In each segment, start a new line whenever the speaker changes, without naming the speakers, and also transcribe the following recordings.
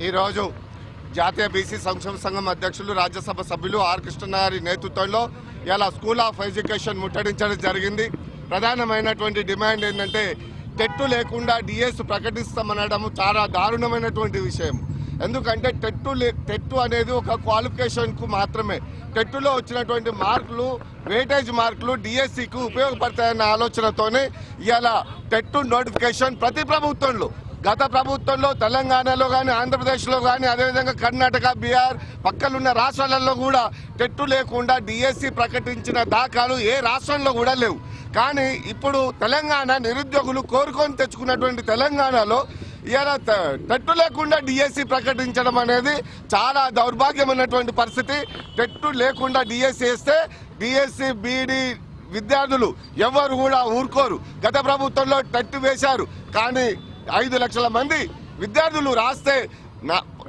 ఈరోజు జాతీయ బీసీ సంక్షేమ సంఘం అధ్యక్షులు రాజ్యసభ సభ్యులు ఆర్ కృష్ణ గారి నేతృత్వంలో ఇలా స్కూల్ ఆఫ్ ఎడ్యుకేషన్ ముట్టడించడం జరిగింది. ప్రధానమైనటువంటి డిమాండ్ ఏంటంటే టెట్టు లేకుండా డిఎస్ ప్రకటిస్తామనడం చాలా దారుణమైనటువంటి విషయం. ఎందుకంటే టెట్టు అనేది ఒక క్వాలిఫికేషన్కు మాత్రమే. టెట్టులో వచ్చినటువంటి మార్కులు వెయిటేజ్ మార్కులు డిఎస్సికు ఉపయోగపడతాయన్న ఆలోచనతోనే ఇలా టెట్టు నోటిఫికేషన్ ప్రతి ప్రభుత్వంలో, గత ప్రభుత్వంలో తెలంగాణలో కానీ ఆంధ్రప్రదేశ్లో కానీ అదేవిధంగా కర్ణాటక, బీహార్ పక్కనున్న రాష్ట్రాలలో కూడా టెట్టు లేకుండా డిఎస్సి ప్రకటించిన దాఖలు ఏ రాష్ట్రంలో కూడా లేవు. కానీ ఇప్పుడు తెలంగాణ నిరుద్యోగులు కోరుకొని తెచ్చుకున్నటువంటి తెలంగాణలో ఇలా టెట్టు లేకుండా డిఎస్సి ప్రకటించడం అనేది చాలా దౌర్భాగ్యమైనటువంటి పరిస్థితి. టెట్టు లేకుండా డిఎస్సి వేస్తే డిఎస్సి బీఈడి విద్యార్థులు ఎవరు కూడా ఊరుకోరు. గత ప్రభుత్వంలో టెట్టు వేశారు, కానీ 5 లక్షల మంది విద్యార్థులు రాస్తే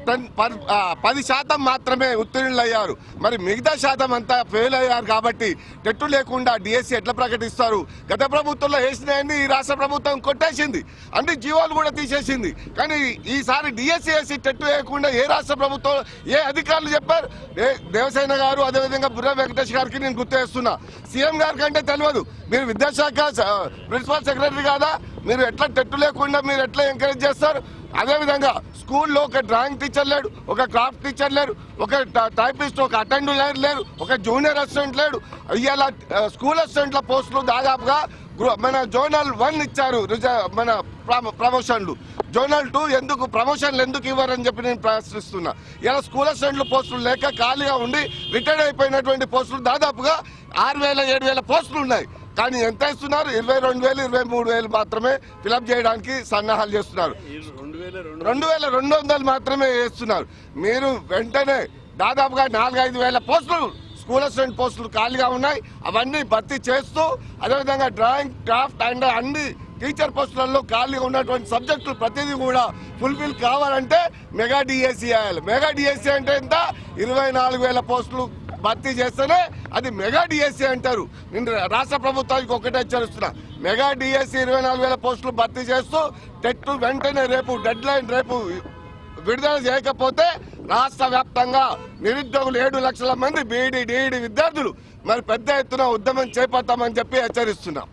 10% మాత్రమే ఉత్తీర్ణులయ్యారు. మరి మిగతా శాతం అంతా ఫెయిల్ అయ్యారు. కాబట్టి టెట్టు లేకుండా డిఎస్సి ఎట్లా ప్రకటిస్తారు? గత ప్రభుత్వంలో వేసినాయని ఈ రాష్ట్ర ప్రభుత్వం కొట్టేసింది, అన్ని జీవోలు కూడా తీసేసింది. కానీ ఈసారి డిఎస్సి వేసి టెట్టు వేయకుండా ఏ రాష్ట్ర ప్రభుత్వం, ఏ అధికారులు చెప్పారు? దేవసేన గారు అదేవిధంగా బుర్ర వెంకటేష్ గారికి నేను గుర్తు చేస్తున్నా. సీఎం గారి కంటే తెలియదు. మీరు విద్యాశాఖ ప్రిన్సిపల్ సెక్రటరీ కాదా? మీరు ఎట్లా టెట్టు లేకుండా మీరు ఎట్లా ఎంకరేజ్ చేస్తారు? అదేవిధంగా స్కూల్లో ఒక డ్రాయింగ్ టీచర్ లేడు, ఒక క్రాఫ్ట్ టీచర్ లేరు, ఒక టైపిస్ట్, ఒక అటెండర్ లేరు, ఒక జూనియర్ అసిస్టెంట్ లేడు. ఇవాళ స్కూల్ అసిస్టెంట్ల పోస్టులు దాదాపుగా మన జోనల్ 1 ఇచ్చారు. మన ప్రమోషన్లు జోనల్ 2 ఎందుకు ప్రమోషన్లు ఎందుకు ఇవ్వరని చెప్పి నేను ప్రశ్నిస్తున్నా. ఇలా స్కూల్ అసిస్టెంట్లు పోస్టులు లేక ఖాళీగా ఉండి రిటైర్డ్ అయిపోయినటువంటి పోస్టులు దాదాపుగా 6,000 7,000 పోస్టులు ఉన్నాయి. కానీ ఎంత ఇస్తున్నారు? 22,000 23,000 మాత్రమే ఫిలప్ చేయడానికి సన్నాహాలు చేస్తున్నారు. 2,200 మాత్రమే వేస్తున్నారు. మీరు వెంటనే దాదాపుగా 4-5 వేల పోస్టులు స్కూల్ అసిస్టెంట్ పోస్టులు ఖాళీగా ఉన్నాయి. అవన్నీ భర్తీ చేస్తూ అదేవిధంగా డ్రాయింగ్, క్రాఫ్ట్ అండ్ అన్ని టీచర్ పోస్టులలో ఖాళీగా ఉన్నటువంటి సబ్జెక్టులు ప్రతిదీ కూడా ఫుల్ఫిల్ కావాలంటే మెగా డిఎస్సి వేయాలి. మెగా డిఎస్సి అంటే ఎంత? 24,000 పోస్టులు భర్తీ చేస్తేనే అది మెగా డిఎస్సి అంటారు. నేను రాష్ట్ర ప్రభుత్వానికి ఒకటే హెచ్చరిస్తున్నా, మెగా డిఎస్సి 24,000 పోస్టులు భర్తీ చేస్తూ టెట్ వెంటనే రేపు డెడ్ లైన్ రేపు విడుదల చేయకపోతే రాష్ట్ర వ్యాప్తంగా నిరుద్యోగులు 7 లక్షల మంది బీఈడి, డిఈడి విద్యార్థులు మరి పెద్ద ఎత్తున ఉద్యమం చేపడతామని చెప్పి హెచ్చరిస్తున్నాం.